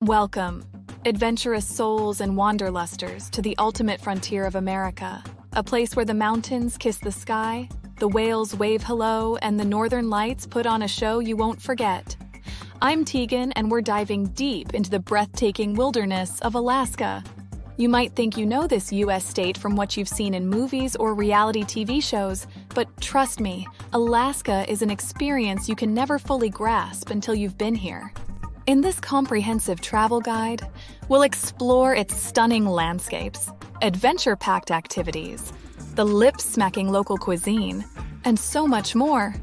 Welcome, adventurous souls and wanderlusters, to the ultimate frontier of America, a place where the mountains kiss the sky, the whales wave hello, and the northern lights put on a show you won't forget. I'm Tegan, and we're diving deep into the breathtaking wilderness of Alaska. You might think you know this U.S. state from what you've seen in movies or reality TV shows, but trust me, Alaska is an experience you can never fully grasp until you've been here. In this comprehensive travel guide, we'll explore its stunning landscapes, adventure-packed activities, the lip-smacking local cuisine, and so much more.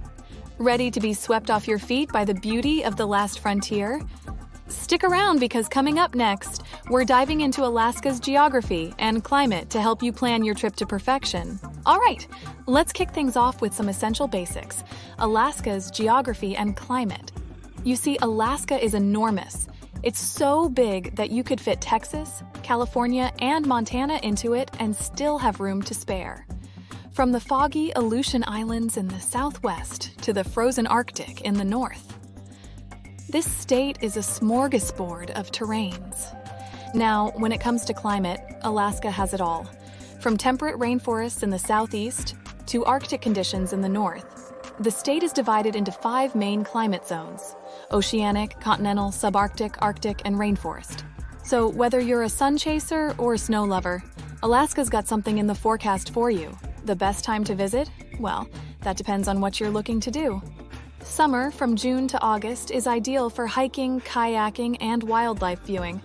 Ready to be swept off your feet by the beauty of the last frontier? Stick around, because coming up next, we're diving into Alaska's geography and climate to help you plan your trip to perfection. All right, let's kick things off with some essential basics: Alaska's geography and climate. You see, Alaska is enormous. It's so big that you could fit Texas, California, and Montana into it and still have room to spare. From the foggy Aleutian Islands in the southwest to the frozen Arctic in the north. This state is a smorgasbord of terrains. Now, when it comes to climate, Alaska has it all. From temperate rainforests in the southeast to Arctic conditions in the north. The state is divided into 5 main climate zones: oceanic, continental, subarctic, Arctic, and rainforest. So whether you're a sun chaser or a snow lover, Alaska's got something in the forecast for you. The best time to visit? Well, that depends on what you're looking to do. Summer, from June to August, is ideal for hiking, kayaking, and wildlife viewing.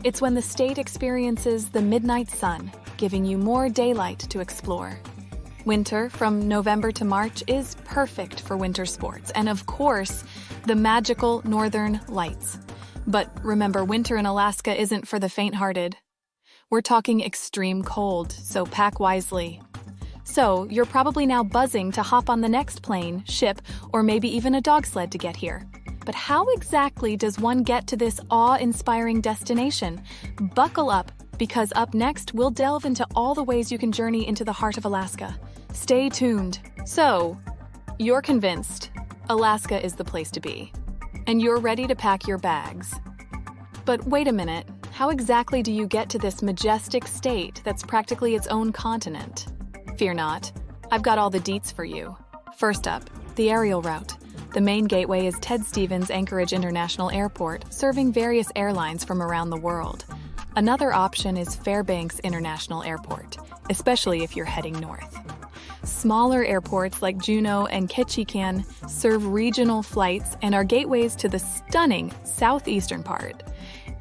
It's when the state experiences the midnight sun, giving you more daylight to explore. Winter, from November to March, is perfect for winter sports, and of course, the magical northern lights. But remember, winter in Alaska isn't for the faint-hearted. We're talking extreme cold, so pack wisely. So, you're probably now buzzing to hop on the next plane, ship, or maybe even a dog sled to get here. But how exactly does one get to this awe-inspiring destination? Buckle up, because up next, we'll delve into all the ways you can journey into the heart of Alaska. Stay tuned. So, you're convinced Alaska is the place to be, and you're ready to pack your bags. But wait a minute, how exactly do you get to this majestic state that's practically its own continent? Fear not, I've got all the deets for you. First up, the aerial route. The main gateway is Ted Stevens Anchorage International Airport, serving various airlines from around the world. Another option is Fairbanks International Airport, especially if you're heading north. Smaller airports like Juneau and Ketchikan serve regional flights and are gateways to the stunning southeastern part.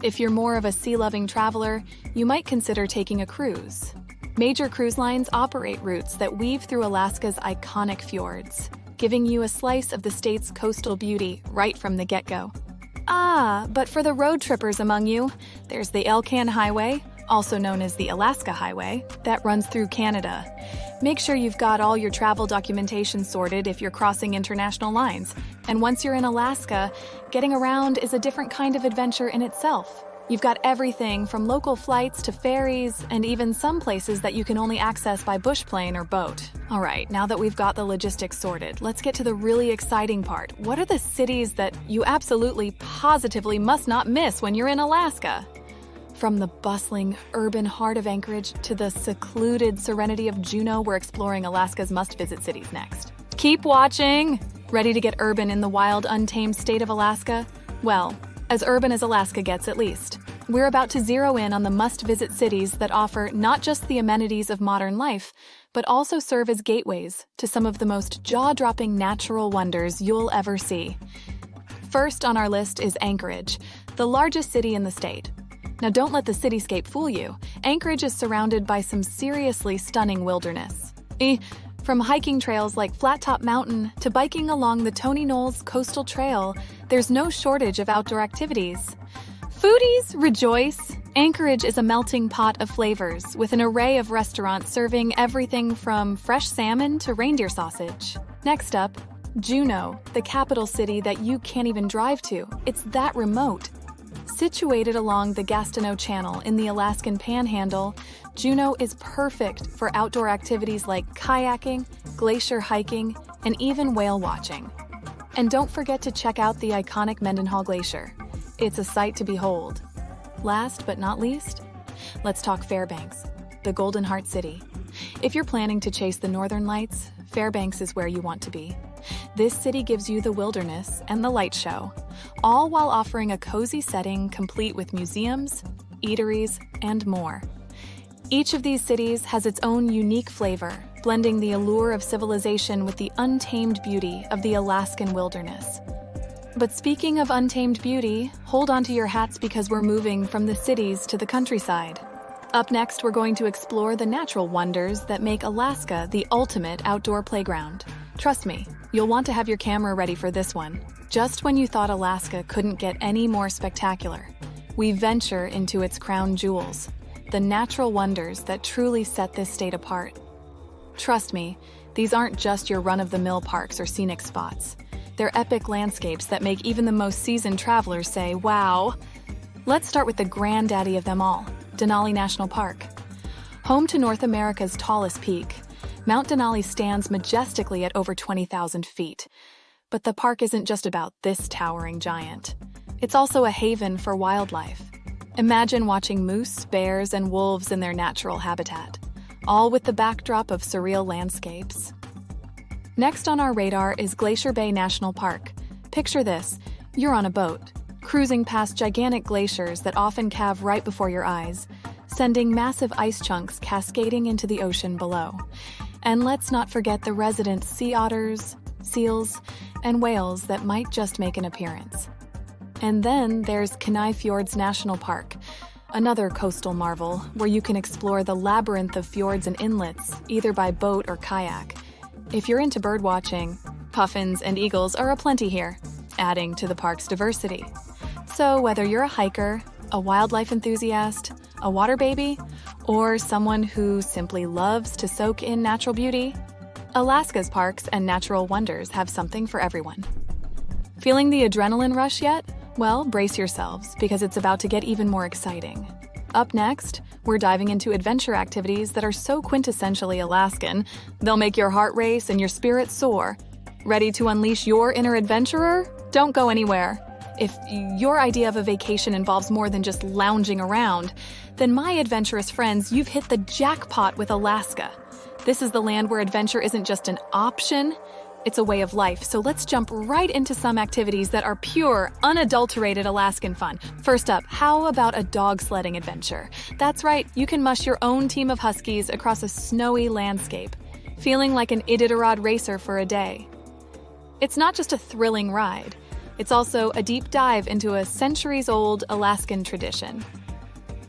If you're more of a sea-loving traveler, you might consider taking a cruise. Major cruise lines operate routes that weave through Alaska's iconic fjords, giving you a slice of the state's coastal beauty right from the get-go. But for the road trippers among you, there's the Elcan Highway, also known as the Alaska Highway, that runs through Canada. Make sure you've got all your travel documentation sorted if you're crossing international lines. And once you're in Alaska, getting around is a different kind of adventure in itself. You've got everything from local flights to ferries, and even some places that you can only access by bush plane or boat. All right, now that we've got the logistics sorted, let's get to the really exciting part. What are the cities that you absolutely, positively must not miss when you're in Alaska? From the bustling, urban heart of Anchorage to the secluded serenity of Juneau, we're exploring Alaska's must-visit cities next. Keep watching! Ready to get urban in the wild, untamed state of Alaska? Well, as urban as Alaska gets, at least. We're about to zero in on the must-visit cities that offer not just the amenities of modern life, but also serve as gateways to some of the most jaw-dropping natural wonders you'll ever see. First on our list is Anchorage, the largest city in the state. Now don't let the cityscape fool you. Anchorage is surrounded by some seriously stunning wilderness. From hiking trails like Flat Top Mountain to biking along the Tony Knolls Coastal Trail, there's no shortage of outdoor activities. Foodies, rejoice! Anchorage is a melting pot of flavors, with an array of restaurants serving everything from fresh salmon to reindeer sausage. Next up, Juneau, the capital city that you can't even drive to. It's that remote. Situated along the Gastineau Channel in the Alaskan Panhandle, Juneau is perfect for outdoor activities like kayaking, glacier hiking, and even whale watching. And don't forget to check out the iconic Mendenhall Glacier. It's a sight to behold. Last but not least, let's talk Fairbanks, the Golden Heart City. If you're planning to chase the northern lights, Fairbanks is where you want to be. This city gives you the wilderness and the light show, all while offering a cozy setting complete with museums, eateries, and more. Each of these cities has its own unique flavor, blending the allure of civilization with the untamed beauty of the Alaskan wilderness. But speaking of untamed beauty, hold on to your hats because we're moving from the cities to the countryside. Up next, we're going to explore the natural wonders that make Alaska the ultimate outdoor playground. Trust me, you'll want to have your camera ready for this one. Just when you thought Alaska couldn't get any more spectacular, we venture into its crown jewels, the natural wonders that truly set this state apart. Trust me, these aren't just your run-of-the-mill parks or scenic spots. They're epic landscapes that make even the most seasoned travelers say, wow. Let's start with the granddaddy of them all, Denali National Park. Home to North America's tallest peak, Mount Denali stands majestically at over 20,000 feet. But the park isn't just about this towering giant. It's also a haven for wildlife. Imagine watching moose, bears, and wolves in their natural habitat, all with the backdrop of surreal landscapes. Next on our radar is Glacier Bay National Park. Picture this, you're on a boat, cruising past gigantic glaciers that often calve right before your eyes, sending massive ice chunks cascading into the ocean below. And let's not forget the resident sea otters, seals, and whales that might just make an appearance. And then there's Kenai Fjords National Park, another coastal marvel where you can explore the labyrinth of fjords and inlets, either by boat or kayak. If you're into birdwatching, puffins and eagles are aplenty here, adding to the park's diversity. So whether you're a hiker, a wildlife enthusiast, a water baby, or someone who simply loves to soak in natural beauty, Alaska's parks and natural wonders have something for everyone. Feeling the adrenaline rush yet? Well, brace yourselves because it's about to get even more exciting. Up next, we're diving into adventure activities that are so quintessentially Alaskan, they'll make your heart race and your spirit soar. Ready to unleash your inner adventurer? Don't go anywhere. If your idea of a vacation involves more than just lounging around, then my adventurous friends, you've hit the jackpot with Alaska. This is the land where adventure isn't just an option, it's a way of life. So let's jump right into some activities that are pure, unadulterated Alaskan fun. First up, how about a dog sledding adventure? That's right, you can mush your own team of huskies across a snowy landscape, feeling like an Iditarod racer for a day. It's not just a thrilling ride, it's also a deep dive into a centuries-old Alaskan tradition.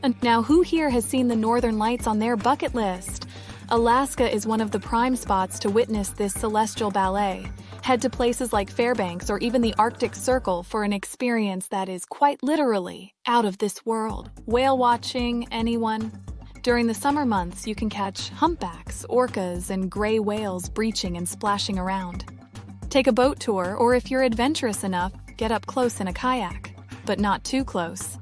And now, who here has seen the Northern Lights on their bucket list? Alaska is one of the prime spots to witness this celestial ballet. Head to places like Fairbanks or even the Arctic Circle for an experience that is quite literally out of this world. Whale watching, anyone? During the summer months, you can catch humpbacks, orcas, and gray whales breaching and splashing around. Take a boat tour, or if you're adventurous enough, get up close in a kayak, but not too close.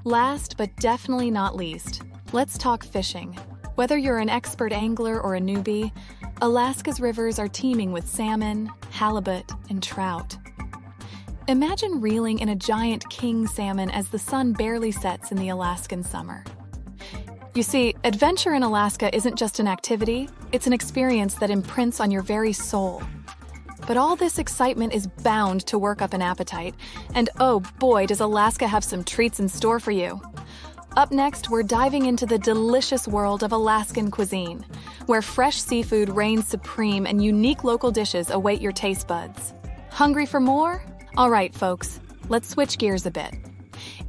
Last but definitely not least, let's talk fishing. Whether you're an expert angler or a newbie, Alaska's rivers are teeming with salmon, halibut, and trout. Imagine reeling in a giant king salmon as the sun barely sets in the Alaskan summer. You see, adventure in Alaska isn't just an activity, it's an experience that imprints on your very soul. But all this excitement is bound to work up an appetite, and oh boy, does Alaska have some treats in store for you. Up next, we're diving into the delicious world of Alaskan cuisine, where fresh seafood reigns supreme and unique local dishes await your taste buds. Hungry for more? All right, folks, let's switch gears a bit.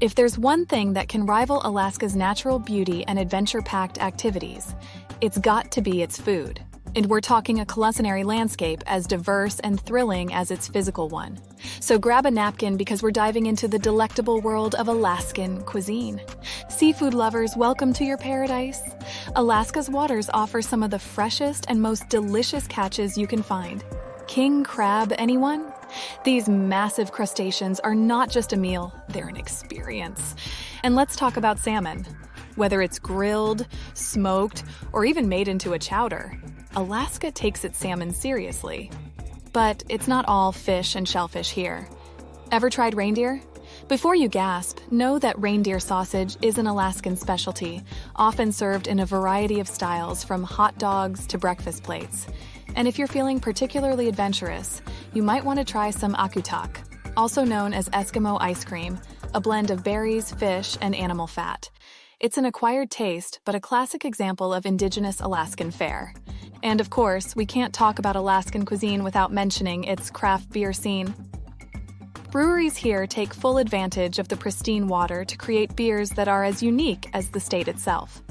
If there's one thing that can rival Alaska's natural beauty and adventure-packed activities, it's got to be its food. And we're talking a culinary landscape as diverse and thrilling as its physical one. So grab a napkin because we're diving into the delectable world of Alaskan cuisine. Seafood lovers, welcome to your paradise. Alaska's waters offer some of the freshest and most delicious catches you can find. King crab, anyone? These massive crustaceans are not just a meal, they're an experience. And let's talk about salmon. Whether it's grilled, smoked, or even made into a chowder, Alaska takes its salmon seriously. But it's not all fish and shellfish here. Ever tried reindeer? Before you gasp, know that reindeer sausage is an Alaskan specialty, often served in a variety of styles from hot dogs to breakfast plates. And if you're feeling particularly adventurous, you might want to try some akutak, also known as Eskimo ice cream, a blend of berries, fish, and animal fat. It's an acquired taste, but a classic example of indigenous Alaskan fare. And of course, we can't talk about Alaskan cuisine without mentioning its craft beer scene. Breweries here take full advantage of the pristine water to create beers that are as unique as the state itself.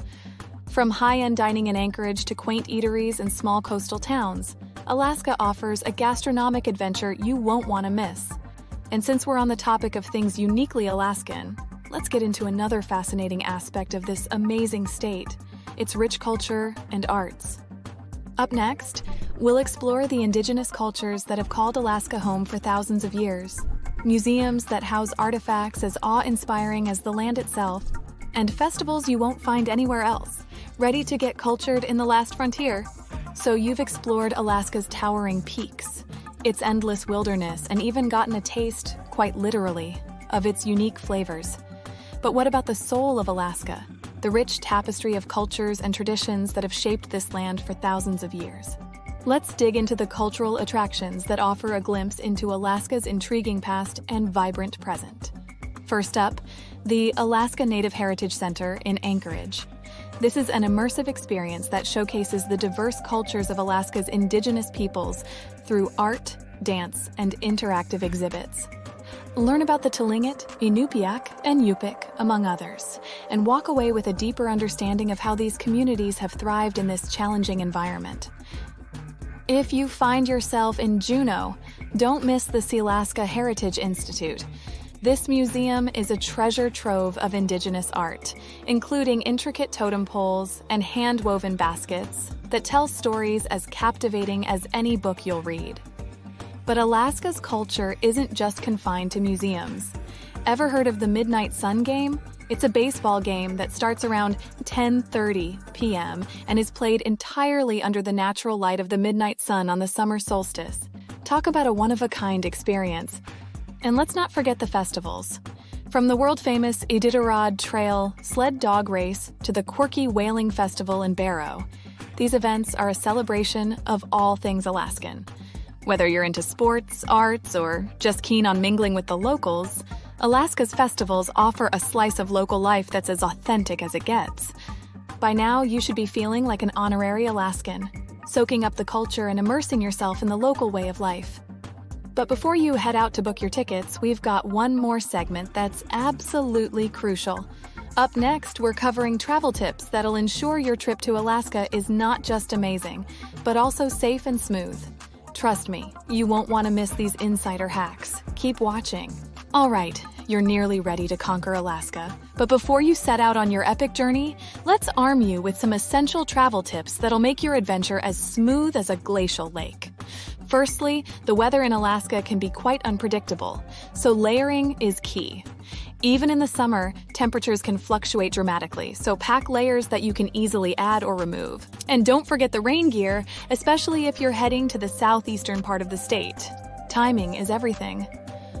From high-end dining in Anchorage to quaint eateries in small coastal towns, Alaska offers a gastronomic adventure you won't want to miss. And since we're on the topic of things uniquely Alaskan, let's get into another fascinating aspect of this amazing state, its rich culture and arts. Up next, we'll explore the indigenous cultures that have called Alaska home for thousands of years. Museums that house artifacts as awe-inspiring as the land itself, and festivals you won't find anywhere else, ready to get cultured in the last frontier. So you've explored Alaska's towering peaks, its endless wilderness, and even gotten a taste, quite literally, of its unique flavors. But what about the soul of Alaska, the rich tapestry of cultures and traditions that have shaped this land for thousands of years? Let's dig into the cultural attractions that offer a glimpse into Alaska's intriguing past and vibrant present. First up, the Alaska Native Heritage Center in Anchorage. This is an immersive experience that showcases the diverse cultures of Alaska's indigenous peoples through art, dance, and interactive exhibits. Learn about the Tlingit, Inupiaq, and Yupik, among others, and walk away with a deeper understanding of how these communities have thrived in this challenging environment. If you find yourself in Juneau, don't miss the Sealaska Heritage Institute. This museum is a treasure trove of indigenous art, including intricate totem poles and hand-woven baskets that tell stories as captivating as any book you'll read. But Alaska's culture isn't just confined to museums. Ever heard of the Midnight Sun Game? It's a baseball game that starts around 10:30 p.m. and is played entirely under the natural light of the midnight sun on the summer solstice. Talk about a one-of-a-kind experience. And let's not forget the festivals. From the world-famous Iditarod Trail sled dog race to the quirky Whaling Festival in Barrow, these events are a celebration of all things Alaskan. Whether you're into sports, arts, or just keen on mingling with the locals, Alaska's festivals offer a slice of local life that's as authentic as it gets. By now, you should be feeling like an honorary Alaskan, soaking up the culture and immersing yourself in the local way of life. But before you head out to book your tickets, we've got one more segment that's absolutely crucial. Up next, we're covering travel tips that'll ensure your trip to Alaska is not just amazing, but also safe and smooth. Trust me, you won't want to miss these insider hacks. Keep watching. All right, you're nearly ready to conquer Alaska. But before you set out on your epic journey, let's arm you with some essential travel tips that'll make your adventure as smooth as a glacial lake. Firstly, the weather in Alaska can be quite unpredictable, so layering is key. Even in the summer, temperatures can fluctuate dramatically, so pack layers that you can easily add or remove. And don't forget the rain gear, especially if you're heading to the southeastern part of the state. Timing is everything.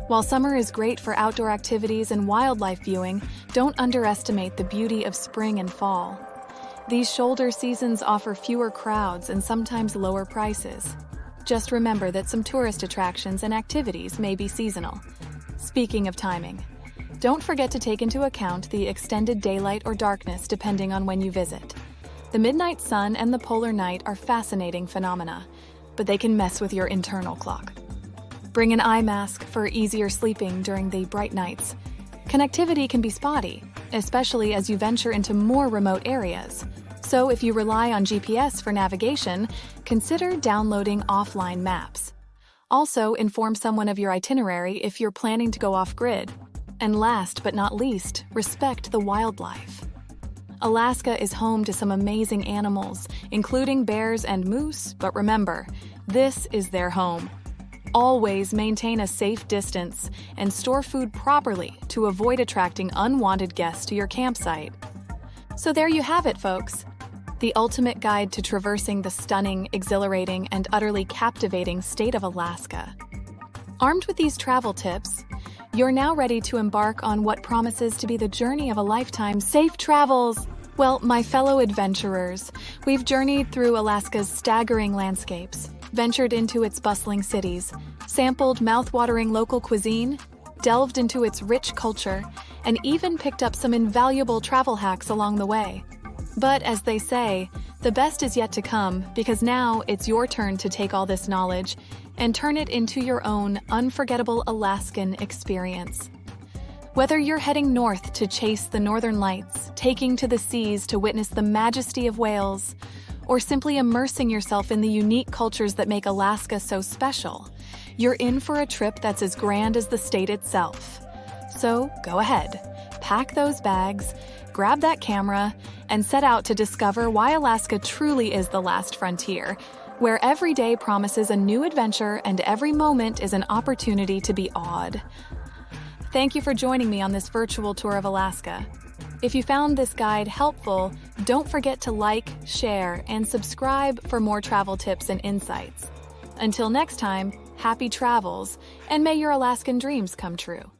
While summer is great for outdoor activities and wildlife viewing, don't underestimate the beauty of spring and fall. These shoulder seasons offer fewer crowds and sometimes lower prices. Just remember that some tourist attractions and activities may be seasonal. Speaking of timing, don't forget to take into account the extended daylight or darkness depending on when you visit. The midnight sun and the polar night are fascinating phenomena, but they can mess with your internal clock. Bring an eye mask for easier sleeping during the bright nights. Connectivity can be spotty, especially as you venture into more remote areas. So if you rely on GPS for navigation, consider downloading offline maps. Also, inform someone of your itinerary if you're planning to go off-grid. And last but not least, respect the wildlife. Alaska is home to some amazing animals, including bears and moose, but remember, this is their home. Always maintain a safe distance and store food properly to avoid attracting unwanted guests to your campsite. So there you have it, folks. The ultimate guide to traversing the stunning, exhilarating, and utterly captivating state of Alaska. Armed with these travel tips, You're now ready to embark on what promises to be the journey of a lifetime. Safe travels! Well, my fellow adventurers, we've journeyed through Alaska's staggering landscapes, ventured into its bustling cities, sampled mouthwatering local cuisine, delved into its rich culture, and even picked up some invaluable travel hacks along the way. But as they say, the best is yet to come, because now it's your turn to take all this knowledge and turn it into your own unforgettable Alaskan experience. Whether you're heading north to chase the northern lights, taking to the seas to witness the majesty of whales, or simply immersing yourself in the unique cultures that make Alaska so special, you're in for a trip that's as grand as the state itself. So go ahead, pack those bags, grab that camera, and set out to discover why Alaska truly is the last frontier, where every day promises a new adventure and every moment is an opportunity to be awed. Thank you for joining me on this virtual tour of Alaska. If you found this guide helpful, don't forget to like, share, and subscribe for more travel tips and insights. Until next time, happy travels, and may your Alaskan dreams come true.